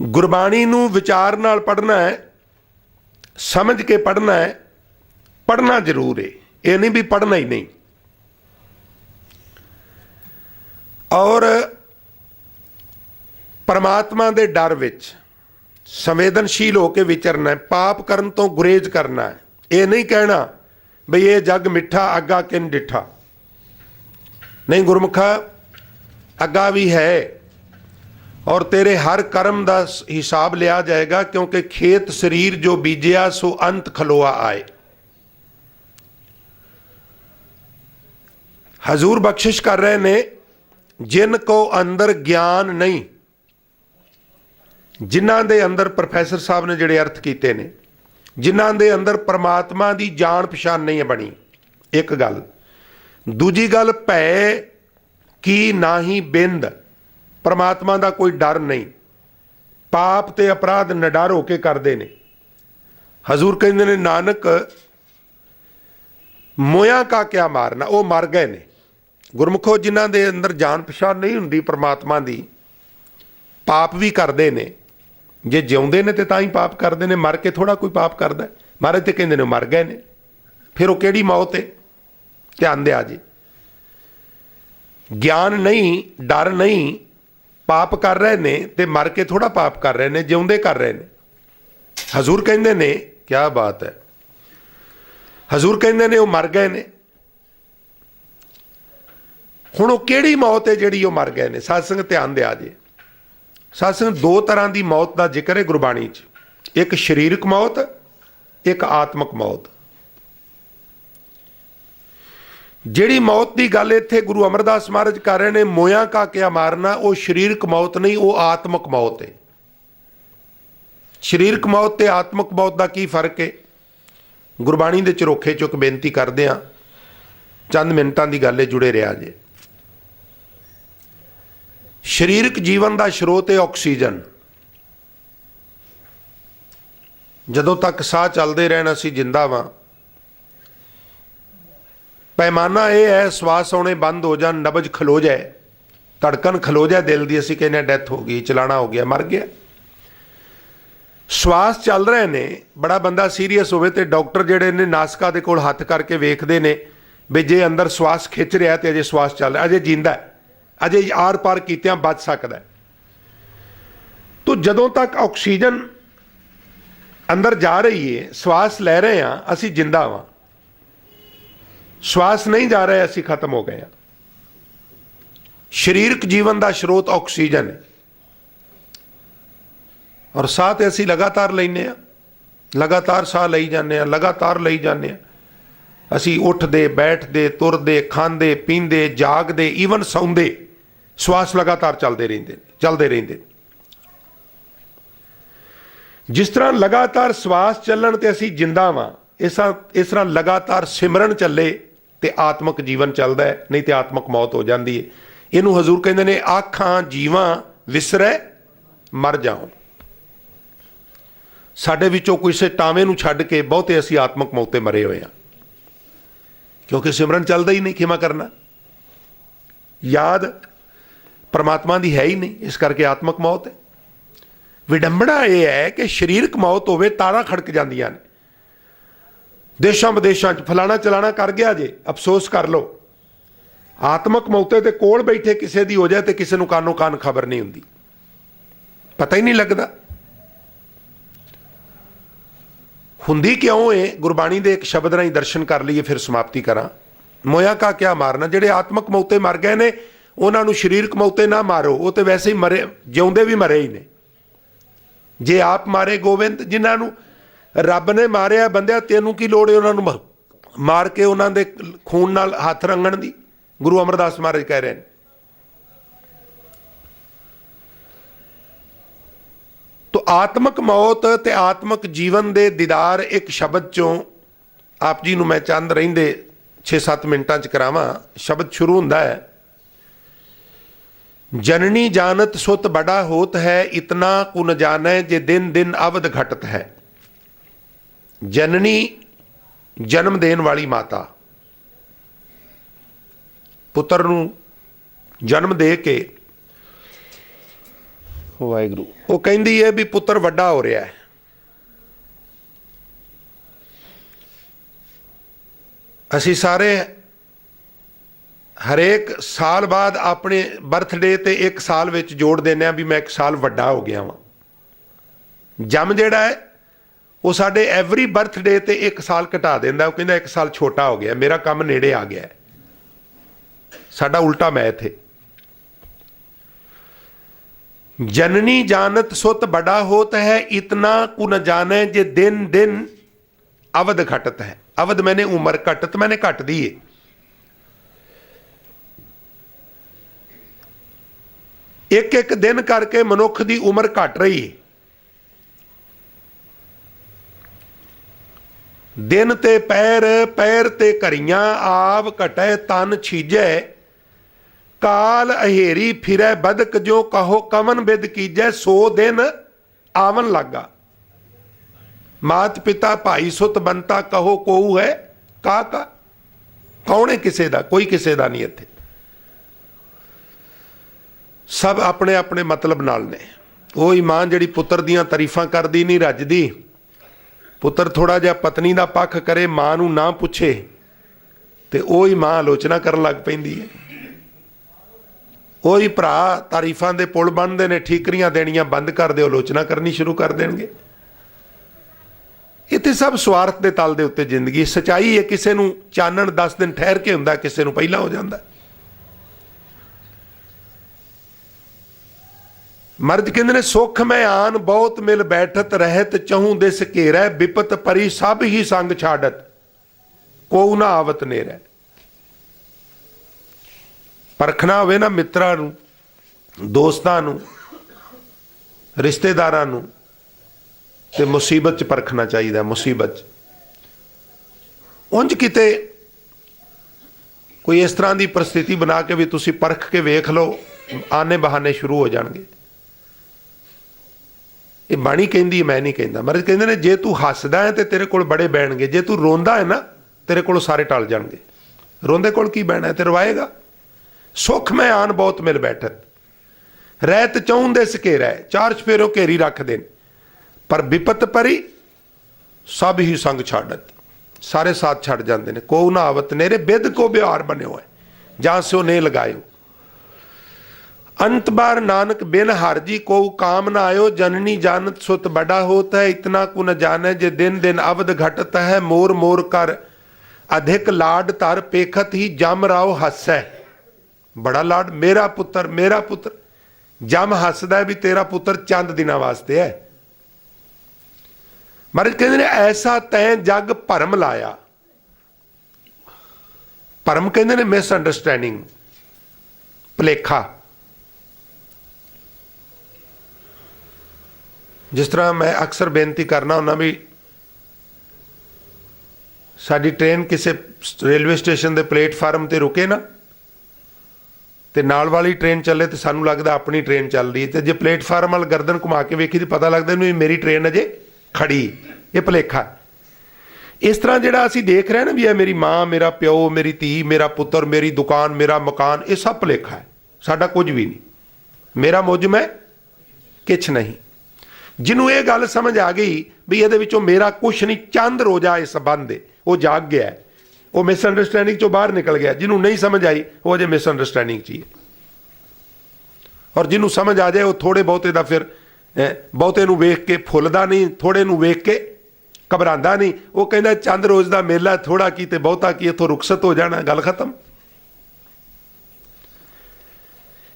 S1: गुरबाणी नूं विचार नाल पढ़ना है, समझ के पढ़ना है। पढ़ना जरूर है, ये नहीं भी पढ़ना ही नहीं। और परमात्मा के डर विच संवेदनशील होकर विचरना है, पाप करन तो गुरेज करना है। ये नहीं कहना बई ये जग मिठा अग्गा किन डिठा, नहीं गुरमुखा, अग्गा भी है और तेरे हर कर्म का हिसाब लिया जाएगा, क्योंकि खेत शरीर जो बीजिया सो अंत खलोआ आए। हजूर बख्शिश कर रहे ने, जिनको अंदर ज्ञान नहीं, जिन्हां दे अंदर प्रोफैसर साहब ने जिहड़े अर्थ कीते ने, जिन्हां दे अंदर परमात्मा की जान पछान नहीं बनी, एक गल। दूजी गल, भै की ना ही बिंद, परमात्मा का कोई डर नहीं, पाप ते अपराध निडर होके करते ने। हजूर कहते ने, नानक मोया का क्या मारना, वो मर गए ने। गुरमुखो, जिन्हां दे अंदर जान पछान नहीं हुंदी परमात्मा दी, पाप भी करते ने। जे जिउंदे ने तो तां ही पाप करते हैं, मर के थोड़ा कोई पाप करता है। महाराज तो कहते ने मर गए ने, फिर वो किहड़ी मौत है? ध्यान दिया जी, ज्ञान नहीं, डर नहीं, पाप कर रहे ने ते मर के थोड़ा पाप कर रहे ने, जिउंदे कर रहे ने। हजूर कहते ने, क्या बात है, हजूर कहते ने वो मर गए ने। हुण वो किहड़ी मौत है जिहड़ी वो मर गए ने? सत्संग ध्यान दिया जी, सत्संग दो तरह की मौत का जिक्र है गुरबाणी च, एक शरीरक मौत, एक आत्मक मौत। जिहड़ी मौत की गल इत्थे गुरु अमरदास महाराज कर रहे ने, मोया का क्या मारना, वो शरीरक मौत नहीं, वो आत्मक मौत है। शरीरक मौत ते आत्मक मौत का की फर्क है? गुरबाणी के झरोखे चुक बेनती करते हैं, चंद मिनटां की गल है, जुड़े रहा जे। शरीरक जीवन का स्रोत है ऑक्सीजन। जदों तक साह चलते रहन असी जिंदा वां। पैमाना यह है, श्वास आने बंद हो जाए, नबज खलो जाए, धड़कन खलो जाए दिल की, असी कहने डेथ हो गई, चलाना हो गया, मर गया। श्वास चल रहे ने, बड़ा बंदा सीरीयस होवे ते डॉक्टर जिहड़े ने नासका दे कोल हत्थ करके वेखदे ने भी जे अंदर श्वास खिंच रहा तो अजे श्वास चल रहा, अजे जींदा है, अजे आर पार कीतियां बच सकता है। तो जदों तक ऑक्सीजन अंदर जा रही है, श्वास लै रहे हैं, असी जिंदा वां। श्वास नहीं जा रहा, असी खत्म हो गए हैं। शरीरक जीवन का स्रोत ऑक्सीजन है और साह तो असी लगातार लेने, लगातार साह लई जाने, लगातार लई जाने। असी उठते बैठते तुरते खांदे पींदे जागते ईवन सौंदे, श्वास लगातार चलते रहते। जिस तरह लगातार श्वास चलन ते असी जिंदा वां, इस तरह लगातार सिमरन चले तो आत्मक जीवन चलता है, नहीं तो आत्मक मौत हो जाती है। इनू हजूर कहते ने, आखां जीवां विसरै मर जाओ। साडे विचों किसी टावे नूं छड्ड के बहुते असी आत्मक मौते मरे हुए हैं, क्योंकि सिमरन चलता ही नहीं। खिमा करना, याद परमात्मा की है ही नहीं, इस करके आत्मक मौत है। विडंबना यह है कि शरीरक मौत होवे तारा खड़क जांदियां ने, देशों विदेशों फलाना चलाना कर गया जे, अफसोस कर लो। आत्मक मौते ते कोल बैठे किसी की हो जाए तो किसी नूं कानो कान खबर नहीं हुंदी, पता ही नहीं लगता हुंदी क्यों है। गुरबाणी दे एक शब्द राही दर्शन कर लीए, फिर समाप्ति करा। मोया का क्या मारना, जिहड़े आत्मक मौते मर गए ने, उन्हां नूं शरीरक मौते ना मारो, वो तो वैसे ही मरे, जिउंदे भी मरे ही ने। जे आप मारे गोविंद, जिन्हां नूं रब ने मारिया, बंदिया तेनू की लोड़ है उन्हां नूं मार के उन्हां दे खून नाल हथ रंगण दी? गुरु अमरदास महाराज कह रहे हैं। तो आत्मक मौत ते आत्मक जीवन दे दीदार एक शब्द चों आप जी नूं मैं चंद रहिंदे 6-7 मिनटां च करावां। शब्द शुरू हुंदा है, जननी जानत सुत बड़ा होत है, इतना कुन जानै जे दिन दिन अवध घटत है। जननी जन्म देन वाली माता, पुत्र नूं जन्म दे के वाहिगुरू वो कहती है भी पुत्र वड्डा हो रहा है। असी सारे ਹਰੇਕ ਸਾਲ ਬਾਅਦ ਆਪਣੇ ਬਰਥਡੇ ਤੇ ਇੱਕ ਸਾਲ ਵਿੱਚ ਜੋੜ ਦਿੰਦੇ ਆ ਵੀ ਮੈਂ ਇੱਕ ਸਾਲ ਵੱਡਾ ਹੋ ਗਿਆ ਵਾਂ। ਜੰਮ ਜਿਹੜਾ ਹੈ ਉਹ ਸਾਡੇ ਐਵਰੀ ਬਰਥਡੇ ਤੇ ਇੱਕ ਸਾਲ ਘਟਾ ਦਿੰਦਾ, ਉਹ ਕਹਿੰਦਾ ਇੱਕ ਸਾਲ ਛੋਟਾ ਹੋ ਗਿਆ, ਮੇਰਾ ਕੰਮ ਨੇੜੇ ਆ ਗਿਆ। ਸਾਡਾ ਉਲਟਾ ਮੈਥ ਹੈ। जननी जानत सुत बड़ा होत है, इतना कु न जाने जे दिन दिन अवध घटत है। अवध मैंने उम्र, घटत मैंने घट दी है। एक एक दिन करके मनुख की उम्र घट रही है। दिन ते पैर, पैर ते घरियां, आप घटे तन छीजै, काल अहेरी फिरै बदक, जो कहो कवन बिद कीजै, सो दिन आवन लागा। मात पिता भाई सुत बनता, कहो कोऊ है का कौन है किसे दा, कोई किसे दा नहीं। इत्थे सब अपने अपने मतलब नाल ने। वो मां जिहड़ी पुत्र दियां तारीफां करदी नहीं रजदी, पुत्र थोड़ा जिहा पत्नी दा पक्ष करे, मां नूं ना पुछे ते ओही मां आलोचना करन लग पैंदी है। ਉਹੀ ਭਰਾ ਤਾਰੀਫਾਂ ਦੇ ਪੁਲ ਬਣਦੇ ਨੇ, ਠੀਕਰੀਆਂ ਦੇਣੀਆਂ ਬੰਦ ਕਰ ਦਿਓ, ਆਲੋਚਨਾ ਕਰਨੀ ਸ਼ੁਰੂ ਕਰ ਦੇਣਗੇ। ਇੱਥੇ ਸਭ ਸਵਾਰਥ ਦੇ ਤਲ ਦੇ ਉੱਤੇ ਜ਼ਿੰਦਗੀ। ਸਚਾਈ ਹੈ ਕਿਸੇ ਨੂੰ ਚਾਨਣ 10 ਦਿਨ ਠਹਿਰ ਕੇ ਹੁੰਦਾ, ਕਿਸੇ ਨੂੰ ਪਹਿਲਾਂ ਹੋ ਜਾਂਦਾ। ਮਰਦ ਕਹਿੰਦੇ ਨੇ ਸੁਖ ਮੈਂ ਆਨ ਬਹੁਤ ਮਿਲ ਬੈਠਤ, ਰਹਿਤ ਚਹੂੰ ਦਿਸ ਘੇਰੈ, ਵਿਪਤ ਪਰੀ ਸਭ ਹੀ ਸੰਗ ਛਾੜਤ, ਕੋਉ ਨਾ ਆਵਤ ਨੇਰੈ। परखना होवे ना मित्रां नूं, दोस्तां नूं, रिश्तेदारां नूं, ते मुसीबत च परखना चाहिए। मुसीबत उंज किते कोई इस तरह की परिस्थिति बना के भी तुसी परख के वेख लो, आने बहाने शुरू हो जाणगे। ये बाणी कहंदी, मैं नहीं कहंदा। मरद कहंदे ने जे तू हसदा है तो तेरे कोल बड़े बैणगे, जे तू रोंदा है ना तेरे कोल सारे टल जाणगे। रोंदे कोल की बैणा है, ते रवाएगा। सुख मैं आन बहुत मिल बैठत, रहत चौं दिस घेरै, चार चफेरों घेरी रख देन, पर विपत परी सब ही संग छाड़त, सारे साथ छड़ जाते हैं। को ना आवत नेरे, बिद को बिहार बने हुए जहां से ने लगायो। अंत बार नानक बिन हर जी को काम ना आयो, जननी जानत सुत बड़ा होता है, इतना को न जाने जे दिन दिन अवध घटत है। मोर मोर कर अधिक लाड तर, पेखत ही जम राव हसै। बड़ा लाड, मेरा पुत्र मेरा पुत्र। जम हसदा भी तेरा पुत्र चंद दिनों वास्ते है। महाराज कहते ने ऐसा तैं जग भरम लाया। भरम कहते ने मिसअंडरस्टैंडिंग, भुलेखा। जिस तरह मैं अक्सर बेनती करना हुन्ना भी, साडी ट्रेन किसी रेलवे स्टेशन के प्लेटफार्म ते रुके ना, ਤੇ ਨਾਲ ਵਾਲੀ ट्रेन चले तो सानू लगता अपनी ट्रेन चल रही है, तो जे प्लेटफार्म वाल गर्दन घुमा के वेखी तो पता लगता नहीं मेरी ट्रेन अजे खड़ी। ये भुलेखा। इस तरह जिहड़ा असीं देख रहे हैं ना भी ये मेरी माँ, मेरा प्यो, मेरी धी, मेरा पुत्र, मेरी दुकान, मेरा मकान, ये सब भुलेखा है। साडा कुछ भी नहीं, मेरा मुझ में किछ नहीं। जिन्हों ये गल समझ आ गई भी ये विचों मेरा कुछ नहीं, चंद रोजा इस संबंध है, वो जाग गया है, वो मिसअंडरस्टैंडिंग चो बाहर निकल गया। जिन्हों नहीं समझ आई वो अजे मिसअंडरस्टैंडिंग ची है, और जिन्हों समझ आ जाए वो थोड़े बहुते का फिर बहुते नूं वेख के फुलदा नहीं, थोड़े नूं वेख के घबरांदा नहीं। वो कहता चंद रोज का मेला, थोड़ा की ते बहुता की, इथों रुखसत हो जाना, गल खत्म।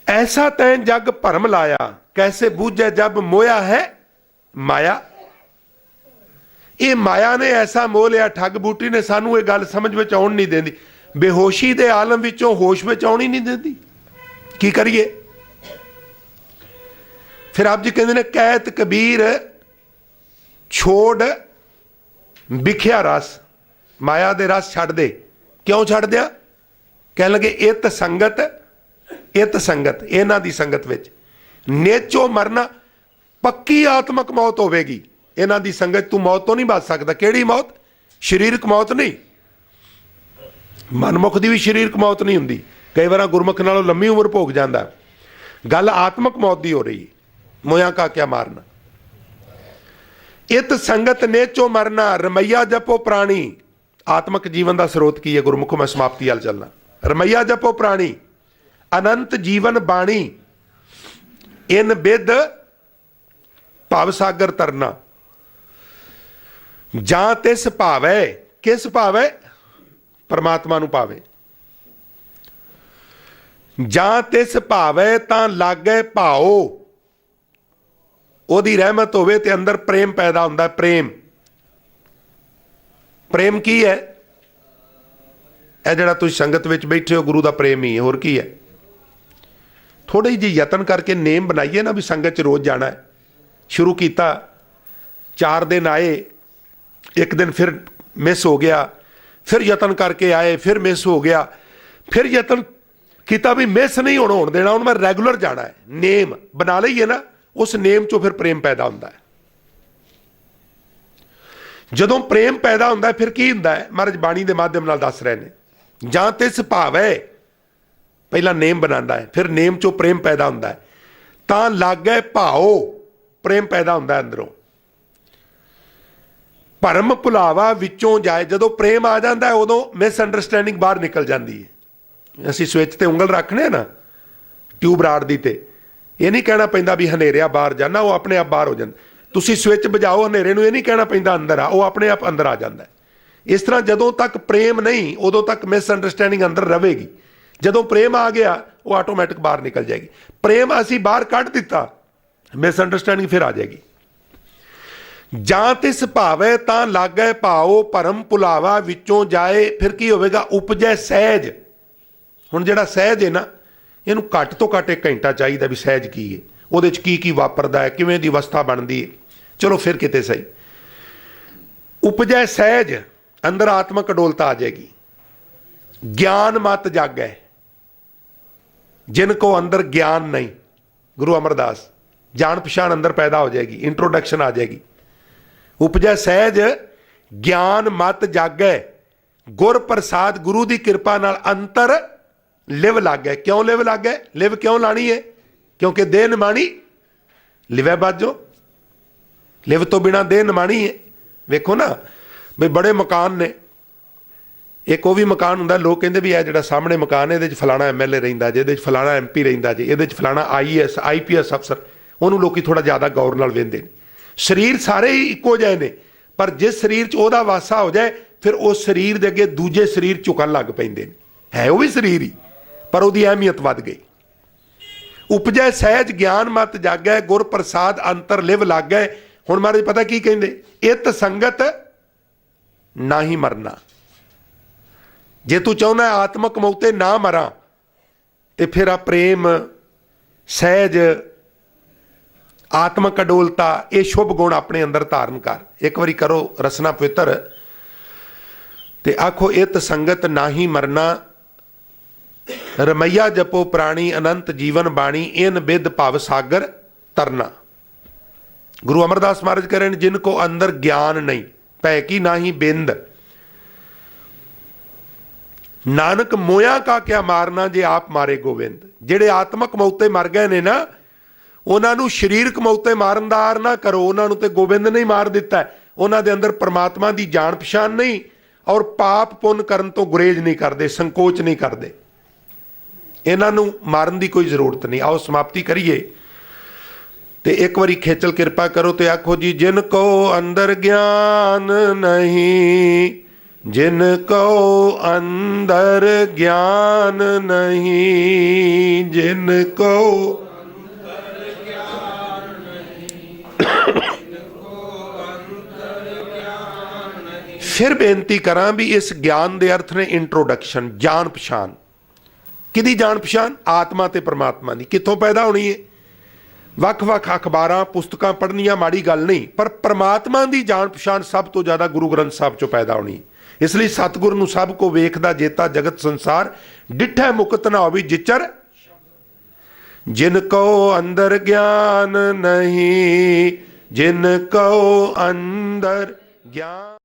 S1: ऐसा तैं जग भरम लाया, कैसे बूझे जब मोया है माया। ये माया ने ऐसा मोह लिया, ठग बूटी ने सानू ये गल समझ में आउण नहीं देंदी। बेहोशी दे आलम विचों होश में आउण ही नहीं देंदी। की करिए फिर? आप जी कहते ने कैत कबीर छोड़ बिखिया रस, माया दे रस छड़ दे। क्यों छड़ दिया? कह लगे इत संगत, इत संगत, इन्हां दी संगत विच नेचो मरना, पक्की आत्मक मौत होवेगी। इन्हां दी संगत तू मौत तो नहीं बच सकता। किहड़ी मौत? शरीरक मौत नहीं, मनमुख दी भी शरीरक मौत नहीं हुंदी। कई बार गुरमुख नालों लंबी उम्र भोग जाता। गल आत्मक मौत दी हो रही है, मोया का क्या मारना। इत संगत नेचो मरना, रमैया जपो प्राणी। आत्मक जीवन का स्रोत की है गुरमुखों? मैं समाप्ति वाल चलना। रमैया जपो प्राणी अनंत जीवन बाणी इन बिद भव सागर तरना। जां तिस भावै, किस भावै? परमात्मा नूं भावे। जां तिस भावै तां लागै भाओ, ओदी रहमत होवे ते अंदर प्रेम पैदा हुंदा। प्रेम, प्रेम की है? ਇਹ ਜਿਹੜਾ ਤੁਸੀਂ ਸੰਗਤ ਵਿੱਚ ਬੈਠੇ ਹੋ ਗੁਰੂ ਦਾ ਪ੍ਰੇਮ ਹੀ ਹੈ, ਹੋਰ ਕੀ ਹੈ। ਥੋੜ੍ਹੀ ਜਿਹੀ ਯਤਨ ਕਰਕੇ ਨੇਮ ਬਣਾਈਏ ਨਾ ਵੀ ਸੰਗਤ 'ਚ ਰੋਜ਼ ਜਾਣਾ ਹੈ। ਸ਼ੁਰੂ ਕੀਤਾ, 4 ਦਿਨ ਆਏ, ਇੱਕ ਦਿਨ ਫਿਰ ਮਿਸ ਹੋ ਗਿਆ, ਫਿਰ ਯਤਨ ਕਰਕੇ ਆਏ, ਫਿਰ ਮਿਸ ਹੋ ਗਿਆ, ਫਿਰ ਯਤਨ ਕੀਤਾ ਵੀ ਮਿਸ ਨਹੀਂ ਹੋਣ ਦੇਣਾ, ਹੁਣ ਮੈਂ ਰੈਗੂਲਰ ਜਾਣਾ ਹੈ। ਨੇਮ ਬਣਾ ਲਈਏ ਨਾ, ਉਸ ਨੇਮ 'ਚੋਂ ਫਿਰ ਪ੍ਰੇਮ ਪੈਦਾ ਹੁੰਦਾ ਹੈ। ਜਦੋਂ ਪ੍ਰੇਮ ਪੈਦਾ ਹੁੰਦਾ ਫਿਰ ਕੀ ਹੁੰਦਾ ਹੈ? ਮਹਾਰਾਜ ਬਾਣੀ ਦੇ ਮਾਧਿਅਮ ਨਾਲ ਦੱਸ ਰਹੇ ਨੇ। ਜਾਂ ਤਿਸ ਭਾਵੈ, ਪਹਿਲਾਂ ਨੇਮ ਬਣਾਉਂਦਾ ਹੈ, ਫਿਰ ਨੇਮ 'ਚੋਂ ਪ੍ਰੇਮ ਪੈਦਾ ਹੁੰਦਾ ਹੈ। ਤਾਂ ਲਾਗੈ ਭਾਓ, ਪ੍ਰੇਮ ਪੈਦਾ ਹੁੰਦਾ ਅੰਦਰੋਂ। ਭਰਮ ਭੁਲਾਵਾ ਵਿੱਚੋਂ ਜਾਏ, ਜਦੋਂ ਪ੍ਰੇਮ ਆ ਜਾਂਦਾ ਉਦੋਂ ਮਿਸਅੰਡਰਸਟੈਂਡਿੰਗ ਬਾਹਰ ਨਿਕਲ ਜਾਂਦੀ ਹੈ। ਅਸੀਂ ਸਵਿਚ ਤੇ ਉਂਗਲ ਰੱਖਨੇ ਨਾ ਟਿਊਬ ਰਾਡ ਦੀ, ਤੇ ਇਹ ਨਹੀਂ ਕਹਿਣਾ ਪੈਂਦਾ ਵੀ ਹਨੇਰਿਆ ਬਾਹਰ ਜਾਣਾ, ਉਹ ਆਪਣੇ ਆਪ ਬਾਹਰ ਹੋ ਜਾਂਦਾ। ਤੁਸੀਂ ਸਵਿਚ ਵਜਾਓ ਹਨੇਰੇ ਨੂੰ, ਇਹ ਨਹੀਂ ਕਹਿਣਾ ਪੈਂਦਾ ਅੰਦਰ ਆ, ਉਹ ਆਪਣੇ ਆਪ ਅੰਦਰ ਆ ਜਾਂਦਾ। ਇਸ ਤਰ੍ਹਾਂ ਜਦੋਂ ਤੱਕ ਪ੍ਰੇਮ ਨਹੀਂ ਉਦੋਂ ਤੱਕ ਮਿਸਅੰਡਰਸਟੈਂਡਿੰਗ ਅੰਦਰ ਰਹੇਗੀ। ਜਦੋਂ ਪ੍ਰੇਮ ਆ ਗਿਆ ਉਹ ਆਟੋਮੈਟਿਕ ਬਾਹਰ ਨਿਕਲ ਜਾਏਗੀ। ਪ੍ਰੇਮ ਅਸੀਂ ਬਾਹਰ ਕੱਢ ਦਿੱਤਾ, ਮਿਸਅੰਡਰਸਟੈਂਡਿੰਗ ਫਿਰ ਆ ਜਾਏਗੀ। ਜਾਂ ਤਿਸ ਭਾਵੈ ਤਾਂ ਲਾਗੈ ਭਾਓ, ਭਰਮ ਭੁਲਾਵਾ ਵਿੱਚੋਂ ਜਾਏ, ਫਿਰ ਕੀ ਹੋਵੇਗਾ? ਉਪਜੈ ਸਹਿਜ। ਹੁਣ ਜਿਹੜਾ ਸਹਿਜ ਹੈ ਨਾ, ਇਹਨੂੰ ਘੱਟ ਤੋਂ ਘੱਟ 1 ਘੰਟਾ ਚਾਹੀਦਾ ਵੀ ਸਹਿਜ ਕੀ ਹੈ, ਉਹਦੇ 'ਚ ਕੀ ਕੀ ਵਾਪਰਦਾ ਹੈ, ਕਿਵੇਂ ਦੀ ਅਵਸਥਾ ਬਣਦੀ ਹੈ। ਚਲੋ ਫਿਰ ਕਿਤੇ ਸਹੀ। ਉਪਜੈ ਸਹਿਜ, ਅੰਦਰ ਆਤਮਕ ਅਡੋਲਤਾ ਆ ਜਾਏਗੀ। ਗਿਆਨ ਮਤ ਜਾਗੈ, ਜਿਨ ਕੋ ਅੰਦਰ ਗਿਆਨ ਨਹੀਂ। ਗੁਰੂ ਅਮਰਦਾਸ, ਜਾਣ ਪਛਾਣ ਅੰਦਰ ਪੈਦਾ ਹੋ ਜਾਏਗੀ, ਇੰਟਰੋਡਕਸ਼ਨ ਆ ਜਾਏਗੀ। ਉਪਜੈ ਸਹਿਜ ਗਿਆਨ ਮਤ ਜਾਗੈ, ਗੁਰ ਪ੍ਰਸਾਦ, ਗੁਰੂ ਦੀ ਕਿਰਪਾ ਨਾਲ ਅੰਤਰ ਲਿਵ ਲੱਗ ਗਏ। ਕਿਉਂ ਲਿਵ ਲੱਗ ਗਏ? ਲਿਵ ਕਿਉਂ ਲਾਣੀ ਹੈ? ਕਿਉਂਕਿ ਦੇਹ ਨਿਮਾਣੀ ਲਿਵੈ ਬਾਝੋ, ਲਿਵ ਤੋਂ ਬਿਨਾਂ ਦੇਹ ਨਿਮਾਣੀ ਹੈ। ਵੇਖੋ ਨਾ ਬਈ ਬੜੇ ਮਕਾਨ ਨੇ, ਇੱਕ ਉਹ ਵੀ ਮਕਾਨ ਹੁੰਦਾ, ਲੋਕ ਕਹਿੰਦੇ ਵੀ ਇਹ ਜਿਹੜਾ ਸਾਹਮਣੇ ਮਕਾਨ ਹੈ ਇਹਦੇ 'ਚ ਫਲਾਣਾ MLA ਰਹਿੰਦਾ ਜੇ, ਇਹਦੇ 'ਚ ਫਲਾਣਾ MP ਰਹਿੰਦਾ ਜੇ, ਇਹਦੇ 'ਚ ਫਲਾਣਾ IAS IPS ਅਫਸਰ। ਉਹਨੂੰ ਲੋਕੀ ਥੋੜ੍ਹਾ ਜ਼ਿਆਦਾ ਗੌਰ ਨਾਲ ਵੇਖਦੇ ਨੇ। ਸਰੀਰ ਸਾਰੇ ਹੀ ਇੱਕੋ ਜਿਹੇ ਨੇ, ਪਰ ਜਿਸ ਸਰੀਰ 'ਚ ਉਹਦਾ ਵਾਸਾ ਹੋ ਜਾਏ ਫਿਰ ਉਸ ਸਰੀਰ ਦੇ ਅੱਗੇ ਦੂਜੇ ਸਰੀਰ ਝੁਕਣ ਲੱਗ ਪੈਂਦੇ ਨੇ। ਹੈ ਉਹ ਵੀ ਸਰੀਰ ਹੀ, ਪਰ ਉਹਦੀ ਅਹਿਮੀਅਤ ਵੱਧ ਗਈ। ਉਪਜੈ ਸਹਿਜ ਗਿਆਨ ਮਤ ਜਾਗੈ, ਗੁਰ ਪ੍ਰਸਾਦ ਅੰਤਰ ਲਿਵ ਲਾਗੈ। ਹੁਣ ਮਹਾਰਾਜ ਪਤਾ ਕੀ ਕਹਿੰਦੇ? ਇਤ ਸੰਗਤ ਨਾਹੀ ਮਰਨਾ। ਜੇ ਤੂੰ ਚਾਹੁੰਦਾ ਆਤਮਕ ਮੌਤੇ ਨਾ ਮਰਾਂ ਤੇ ਫਿਰ ਆ ਪ੍ਰੇਮ, ਸਹਿਜ, ਆਤਮਕ ਅਡੋਲਤਾ, ਇਹ ਸ਼ੁਭ ਗੁਣ ਆਪਣੇ ਅੰਦਰ ਧਾਰਨ ਕਰ। ਇੱਕ ਵਾਰੀ ਕਰੋ ਰਸਨਾ ਪਵਿੱਤਰ ਤੇ ਆਖੋ, ਇਤ ਸੰਗਤ ਨਾਹੀ ਮਰਨਾ, ਰਮਈਆ ਜਪੋ ਪ੍ਰਾਣੀ ਅਨੰਤ ਜੀਵਨ ਬਾਣੀ, ਇਨ ਬਿਦ ਭਵ ਸਾਗਰ ਤਰਨਾ। ਗੁਰੂ ਅਮਰਦਾਸ ਮਹਾਰਾਜ ਕਹ ਰਹੇ ਨੇ, ਜਿਨ ਕੋ ਅੰਦਰ ਗਿਆਨ ਨਹੀਂ, ਭੈ ਕੀ ਨਾਹੀ ਬਿੰਦ, ਨਾਨਕ ਮੋਇਆ ਕਾ ਕਿਆ ਮਾਰਨਾ, ਜੇ ਆਪ ਮਾਰੇ ਗੋਬਿੰਦ। ਜਿਹੜੇ ਆਤਮਕ ਮੌਤੇ ਮਰ ਗਏ ਨੇ ਨਾ, ਉਹਨਾਂ ਨੂੰ ਸਰੀਰਕ ਮੌਤੇ ਮਾਰਨ ਦਾ ਆਰ ਨਾ ਕਰੋ। ਉਹਨਾਂ ਨੂੰ ਤੇ ਗੋਬਿੰਦ ਨੇ ਮਾਰ ਦਿੱਤਾ। ਉਹਨਾਂ ਦੇ ਅੰਦਰ ਪਰਮਾਤਮਾ ਦੀ ਜਾਣ ਪਛਾਣ ਨਹੀਂ, ਔਰ ਪਾਪ ਪੁੰਨ ਕਰਨ ਤੋਂ ਗੁਰੇਜ਼ ਨਹੀਂ ਕਰਦੇ, ਸੰਕੋਚ ਨਹੀਂ ਕਰਦੇ। ਇਹਨਾਂ ਨੂੰ ਮਾਰਨ ਦੀ ਕੋਈ ਜ਼ਰੂਰਤ ਨਹੀਂ। ਆਓ ਸਮਾਪਤੀ ਕਰੀਏ ਤੇ ਇੱਕ ਵਾਰੀ ਖੇਚਲ ਕਿਰਪਾ ਕਰੋ ਤੇ ਆਖੋ ਜੀ, ਜਿਨ ਕੋ ਅੰਦਰ ਗਿਆਨ ਨਹੀਂ, ਜਿਨ ਕੋ ਅੰਦਰ ਗਿਆਨ ਨਹੀਂ, ਜਿਨ ਕੋ ਫਿਰ ਬੇਨਤੀ ਕਰਾਂ ਵੀ ਇਸ ਗਿਆਨ ਦੇ ਅਰਥ ਨੇ ਇੰਟਰੋਡਕਸ਼ਨ, ਜਾਣ ਪਛਾਣ। ਕਿਹਦੀ ਜਾਣ ਪਛਾਣ? ਆਤਮਾ ਤੇ ਪਰਮਾਤਮਾ ਦੀ। ਕਿੱਥੋਂ ਪੈਦਾ ਹੋਣੀ ਹੈ? ਵੱਖ-ਵੱਖ ਅਖਬਾਰਾਂ ਪੁਸਤਕਾਂ ਪੜ੍ਹਨੀਆਂ ਮਾੜੀ ਗੱਲ ਨਹੀਂ, ਪਰ ਪਰਮਾਤਮਾ ਦੀ ਜਾਣ ਪਛਾਣ ਸਭ ਤੋਂ ਜ਼ਿਆਦਾ ਗੁਰੂ ਗ੍ਰੰਥ ਸਾਹਿਬ ਚੋਂ ਪੈਦਾ ਹੋਣੀ। ਇਸ ਲਈ ਸਤਿਗੁਰ ਨੂੰ ਸਭ ਕੋ ਵੇਖਦਾ ਜੇਤਾ ਜਗਤ ਸੰਸਾਰ, ਡਿਠੈ ਮੁਕਤ ਨਾ ਹੋਵੀ ਜਿਚਰ, ਜਿਨ ਕੋ ਅੰਦਰ ਗਿਆਨ ਨਹੀਂ, ਜਿਨ ਕੋ ਅੰਦਰ ਗਿਆਨ।